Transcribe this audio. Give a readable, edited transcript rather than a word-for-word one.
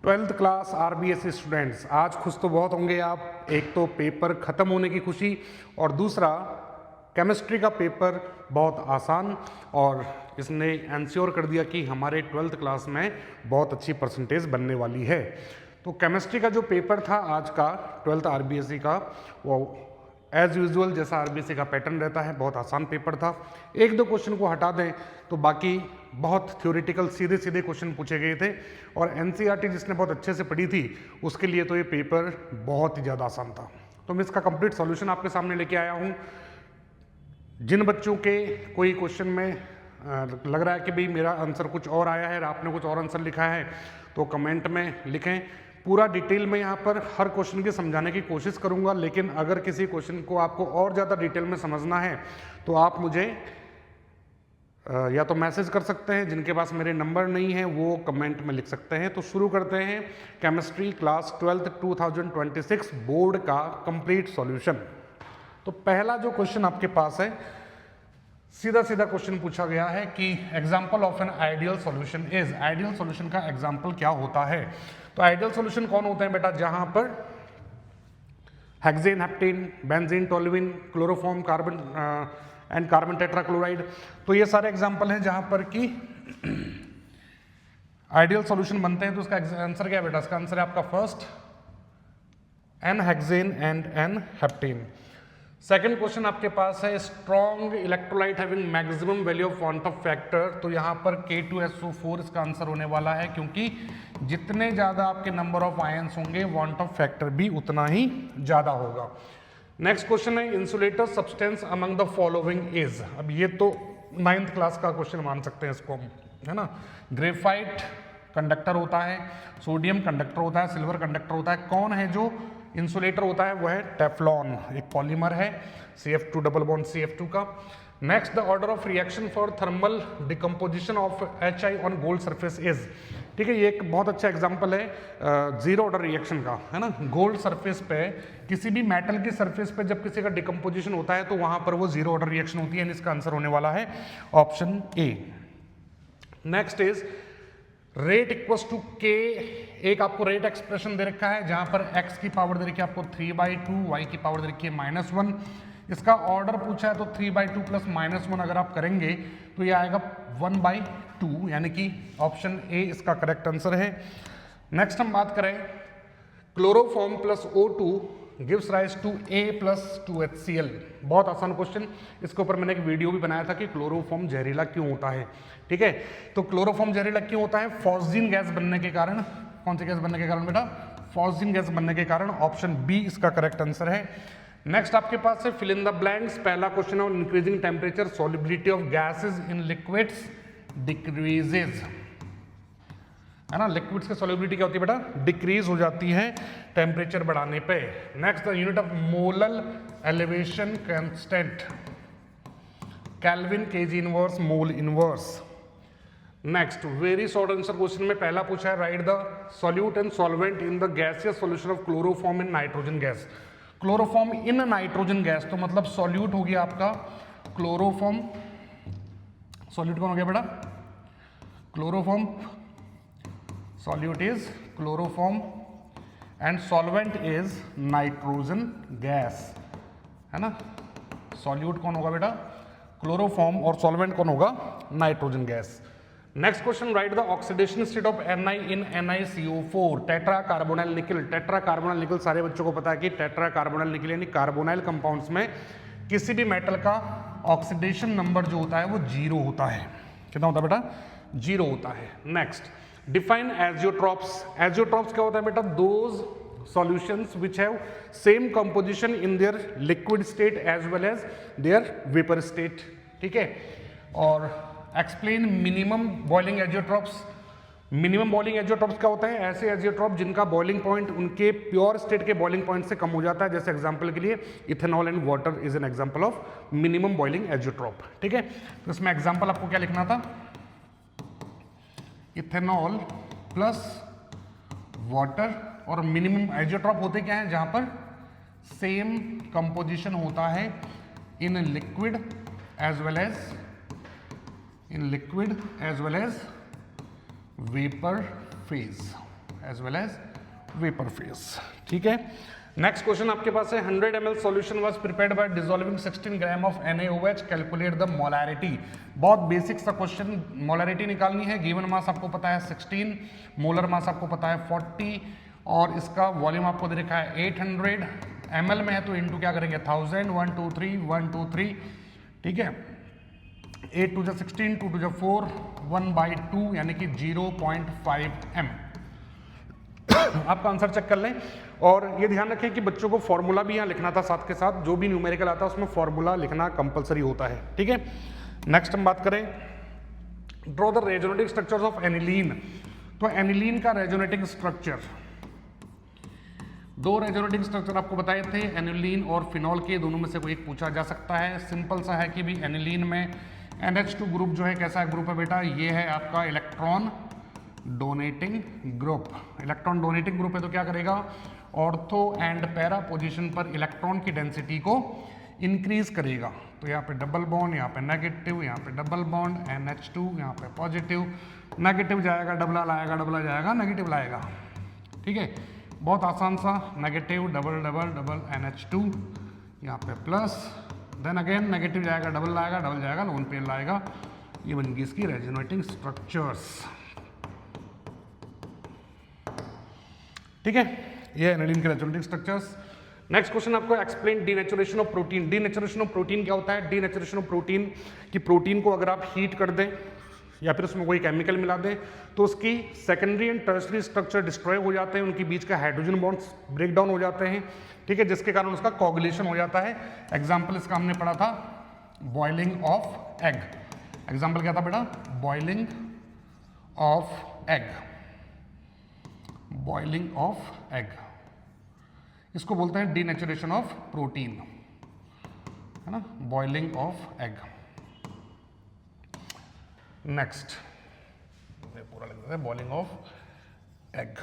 Twelfth class RBSC students, आज खुश तो बहुत होंगे आप। एक तो पेपर ख़त्म होने की खुशी और दूसरा केमिस्ट्री का पेपर बहुत आसान, और इसने इंश्योर कर दिया कि हमारे ट्वेल्थ क्लास में बहुत अच्छी परसेंटेज बनने वाली है। तो केमिस्ट्री का जो पेपर था आज का ट्वेल्थ आरबीएससी का, वो एज यूजुअल जैसा आरबीएससी का पैटर्न रहता है, बहुत आसान पेपर था। एक दो क्वेश्चन को हटा दें तो बाकी बहुत थ्योरेटिकल सीधे सीधे क्वेश्चन पूछे गए थे, और एनसीईआरटी जिसने बहुत अच्छे से पढ़ी थी उसके लिए तो ये पेपर बहुत ही ज़्यादा आसान था। तो मैं इसका कंप्लीट सॉल्यूशन आपके सामने लेके आया हूँ। जिन बच्चों के कोई क्वेश्चन में लग रहा है कि भाई मेरा आंसर कुछ और आया है, आपने कुछ और आंसर लिखा है, तो कमेंट में लिखें। पूरा डिटेल में यहाँ पर हर क्वेश्चन की समझाने की कोशिश करूँगा, लेकिन अगर किसी क्वेश्चन को आपको और ज़्यादा डिटेल में समझना है तो आप मुझे या तो मैसेज कर सकते हैं, जिनके पास मेरे नंबर नहीं है वो कमेंट में लिख सकते हैं। तो शुरू करते हैं केमिस्ट्री क्लास 12th 2026 बोर्ड का कंप्लीट सॉल्यूशन। तो पहला जो क्वेश्चन आपके पास है, सीधा सीधा क्वेश्चन पूछा गया है कि example of an ideal solution is. Ideal solution का एग्जाम्पल क्या होता है? तो आइडियल सॉल्यूशन कौन होते हैं बेटा? जहां पर hexane, heptane, benzene, toluene, chloroform, carbon and carbon tetrachloride. तो ये सारे एग्जाम्पल हैं जहां पर कि आइडियल सॉल्यूशन बनते हैं। तो उसका आंसर क्या है बेटा? इसका आंसर है आपका first, n hexane and n heptane. Second question आपके पास है strong electrolyte having maximum value of quantum factor. तो यहाँ पर K2SO4 इसका आंसर होने वाला है, क्योंकि जितने ज़्यादा आपके नंबर ऑफ आयंस होंगे क्वांटम फैक्टर भी उतना ही ज़्यादा होगा। नेक्स्ट क्वेश्चन है insulator substance among the following is. अब ये तो 9th क्लास का क्वेश्चन मान सकते हैं इसको हम, है ना। ग्रेफाइट कंडक्टर होता है, सोडियम कंडक्टर होता है, सिल्वर कंडक्टर होता है। कौन है जो इंसुलेटर होता है? वह है टेफ्लॉन, एक पॉलीमर है CF2 डबल बॉन्ड CF2 का। Next, the order of reaction for thermal decomposition of HI on gold surface is. ठीक है, ये एक बहुत अच्छा एग्जांपल है जीरो ऑर्डर रिएक्शन का, है ना। गोल्ड सरफेस पे, किसी भी मेटल की सरफेस पे जब किसी का डिकम्पोजिशन होता है तो वहां पर वो जीरो ऑर्डर रिएक्शन होती है। इसका आंसर होने वाला है option A. Next is rate equals to K. एक आपको रेट एक्सप्रेशन दे रखा है जहां पर x की पावर दे रखी है आपको 3/2, y की पावर दे रखी है -1। इसका ऑर्डर पूछा है तो 3/2 प्लस -1 अगर आप करेंगे तो ये आएगा 1/2, यानी कि ऑप्शन ए इसका करेक्ट आंसर है। नेक्स्ट हम बात करें chloroform plus O2 gives rise to A plus 2HCl। बहुत आसान क्वेश्चन, इसके ऊपर मैंने एक वीडियो भी बनाया था कि क्लोरोफॉर्म जहरीला क्यों होता है। ठीक है, तो क्लोरोफॉर्म जहरीला क्यों होता है? फॉस्जीन गैस बनने के कारण। कौन सी गैस बनने के कारण बेटा? फॉस्जीन गैस बनने के कारण। ऑप्शन बी इसका करेक्ट आंसर है। नेक्स्ट आपके पास है फिल इन द ब्लैंक्स। पहला क्वेश्चन है increasing temperature solubility of gases in liquids decreases, है ना। लिक्विड्स की सॉलिबिलिटी क्या होती है बेटा? डिक्रीज हो जाती है टेम्परेचर बढ़ाने पे। Next, the unit of molal elevation constant kelvin KG inverse mole inverse. Next, very short answer question में पहला पूछा है right the solute and solvent in the gaseous solution of chloroform in nitrogen gas. Chloroform in nitrogen gas, तो मतलब solute हो गया आपका chloroform. Solute कौन हो गया बेटा? Chloroform. Solute is chloroform and solvent is nitrogen gas, है ना। सॉल्यूट कौन होगा बेटा? क्लोरोफॉर्म, और सॉल्वेंट कौन होगा? Nitrogen gas. Next question, right the oxidation state of Ni in NiCO4 tetra carbonyl निकल। टेट्रा कार्बोनाइल निकल सारे बच्चों को पता है कि टेट्रा कार्बोनाइल निकल यानी कार्बोनाइल कंपाउंड्स में किसी भी मेटल का ऑक्सीडेशन नंबर जो होता है वो 0 होता है। कितना होता है बेटा? 0 होता है। Next, define azeotropes. एजियोट्रॉप्स क्या होता है बेटा? Those solutions which have same composition in their liquid state as well as their vapor state। ठीक है, और explain minimum boiling azeotropes. Minimum boiling azeotropes क्या होता है? ऐसे एजियोट्रॉप जिनका बॉइलिंग पॉइंट उनके प्योर स्टेट के बॉइलिंग पॉइंट से कम हो जाता है। जैसे एग्जांपल के लिए ethanol and water is an example of minimum boiling azeotrope. ठीक है, तो इसमें एग्जांपल आपको क्या लिखना था? इथेनॉल प्लस वाटर, और मिनिमम एजियोट्रॉप होते क्या है? जहां पर सेम कंपोजिशन होता है in liquid as well as vapour phase. As well as vapour phase. ठीक है, नेक्स्ट क्वेश्चन आपके पास है 100 ml solution was prepared by dissolving 16 gram of NaOH, calculate the molarity. बहुत बेसिक सा क्वेश्चन, मोलैरिटी निकालनी है। गिवन मास आपको पता है 16, मोलर मास आपको पता है 40 और इसका वॉल्यूम आपको दे रखा है 800 ml में है तो इनटू क्या करेंगे 1000, 1 2 3 1 2 3। ठीक है, 8 2 16, 2 2 4, 1/2 यानी कि 0.5 m। आपका आंसर चेक कर लें और ये ध्यान रखें कि बच्चों को फॉर्मूला भी यहाँ लिखना था साथ के साथ, जो भी न्यूमेरिकल आता है उसमें फॉर्मूला लिखना कंपलसरी होता है। ठीक है, नेक्स्ट हम बात करें draw the resonating structures of aniline. तो एनिलीन का रेजोनेटिंग स्ट्रक्चर, दो रेजोनेटिंग स्ट्रक्चर आपको बताए थे, एनिलीन और फिनॉल के, दोनों में से कोई एक पूछा जा सकता है। सिंपल सा है कि भी एनिलीन में NH2 ग्रुप जो है कैसा ग्रुप है बेटा, ये है आपका electron donating group. Electron donating group है तो क्या करेगा, ऑर्थो एंड पैरा पोजीशन पर इलेक्ट्रॉन की डेंसिटी को इंक्रीज करेगा। तो यहाँ पे डबल बॉन्ड, यहाँ पे नेगेटिव, यहाँ पे डबल बॉन्ड NH2, यहाँ पे पॉजिटिव, नेगेटिव जाएगा डबला लाएगा, डबला जाएगा नेगेटिव लाएगा। ठीक है, बहुत आसान सा, negative double double double NH2, यहाँ पे प्लस, देन अगेन नेगेटिव जाएगा डबल लाएगा, डबल जाएगा लोन पेयर लाएगा। ये बन गई इसकी रेजोनेटिंग स्ट्रक्चर्स। ठीक है, ये एनिलीन के रेजोनेटिंग स्ट्रक्चर्स। नेक्स्ट क्वेश्चन आपको explain denaturation of protein. Denaturation of protein क्या होता है? डीनेचुरेशन ऑफ प्रोटीन कि प्रोटीन को अगर आप हीट कर दें या फिर उसमें कोई केमिकल मिला दें तो उसकी secondary and tertiary structure destroy हो जाते हैं, उनके बीच का हाइड्रोजन बॉन्ड्स ब्रेक डाउन हो जाते हैं। ठीक है, जिसके कारण उसका कोगुलेशन हो जाता है। एग्जाम्पल इसका हमने पढ़ा था बॉइलिंग ऑफ एग। एग्जाम्पल क्या था बेटा? Boiling of egg. Boiling of egg, इसको बोलते हैं डीनेचुरेशन ऑफ प्रोटीन, है ना, बॉइलिंग ऑफ एग। नेक्स्ट पूरा लिख देते हैं बॉइलिंग ऑफ एग।